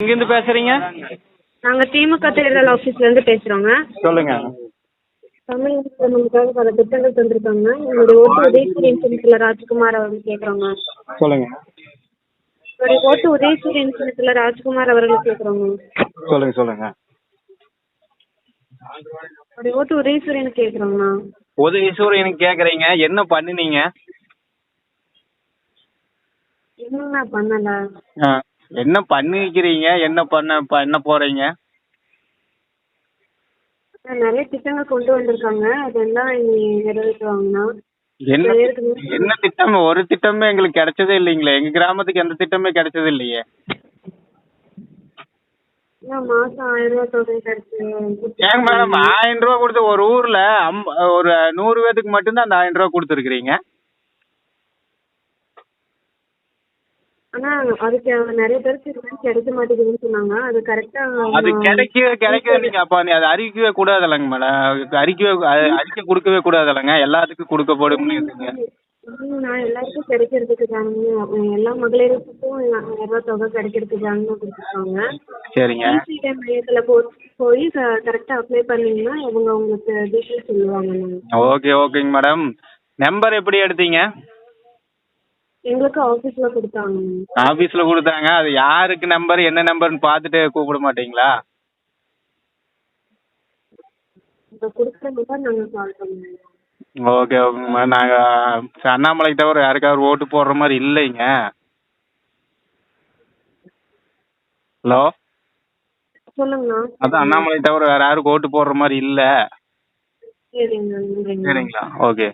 எங்கேருந்து பேசுறீங்க? நாங்க திமுக தேர்தல் ஆஃபீஸ்ல இருந்து பேசுறோங்க. சொல்லுங்க. தமிழ் நமக்காக பல திட்டங்கள் தந்திருக்காங்க. உங்களுடைய ஓட்டு உதயசூரியன் சின்னத்துல ராஜ்குமார் அவர்கள் கேட்குறோங்க. சொல்லுங்க. உங்களுடைய ஓட்டு உதயசூரியன் சின்னத்துல ராஜ்குமார் அவர்கள் கேட்குறோங்க. சொல்லுங்க சொல்லுங்க. உங்களுடைய ஓட்டு உதயசூரியன் கேட்குறோங்கண்ணா. உதயசூரியனுக்கு கேக்குறீங்க, என்ன பண்ணுனீங்க? என்னண்ணா பண்ணல? என்ன பண்ணிக்கிறீங்க, என்ன பண்ண போறீங்க? நிறைய திட்டங்கள் கொண்டு வந்திருக்காங்க, அதெல்லாம் இனி நிறைவேற்றுவாங்கண்ணா. என்ன திட்டம்? ஒரு திட்டமே எங்களுக்கு கிடைச்சதே இல்லைங்களே. எங்க கிராமத்துக்கு எந்த திட்டமே கிடைச்சது இல்லையே. மாசம் 1000 ரூபாய் தொகை கிடைச்சு. ஏங்க மேடம், 1000 ரூபாய் கொடுத்து ஒரு ஊர்ல ஒரு 100 பேத்துக்கு மட்டும்தான் அந்த 1000 ரூபாய் கொடுத்துருக்கீங்க. ஆனா அதுக்கு நிறைய பேருக்கு கிடைக்க மாட்டேங்குதுன்னு சொன்னாங்க. அது கரெக்டா அது கிடைக்கவே நீங்க அப்ப அதை அறிவிக்கவே கூடாது இல்லைங்க மேடம். அறிக்கை கொடுக்கவே கூடாது இல்லைங்க. எல்லாத்துக்கும் கொடுக்கப்படும். எல்லாருக்கும் கிடைக்கிறதுக்கு எல்லா மகளிருக்கும் 1000 ரூபாய் தொகை கிடைக்கிறதுக்கு கொடுத்துருக்காங்க. சரிங்க. மையத்துல போய் கரெக்டா அப்ளை பண்ணீங்கன்னா அவங்க உங்களுக்கு டீட்டெயில் சொல்லுவாங்க. ஓகேங்க மேடம். நம்பர் எப்படி எடுத்தீங்க? எங்களுக்கு ஆபீஸ்ல கொடுத்தாங்க. ஆபீஸ்ல கொடுத்தாங்க. அது யாருக்கு நம்பர், என்ன நம்பர்னு பார்த்துட்டு கூப்பிட மாட்டீங்களா? கொடுக்குற நம்பர் நாங்க கால் பண்ணுவோம். ஓகேங்க. நாங்க அண்ணாமலைக்கு தவிர யாருக்காவது ஓட்டு போடுற மாதிரி இல்லைங்க. ஹலோ, சொல்லுங்கண்ணா. அதான் அண்ணாமலை தவிர வேற யாருக்கு ஓட்டு போடுற மாதிரி இல்ல. சரிங்கண்ணா. சரிங்களா? ஓகே.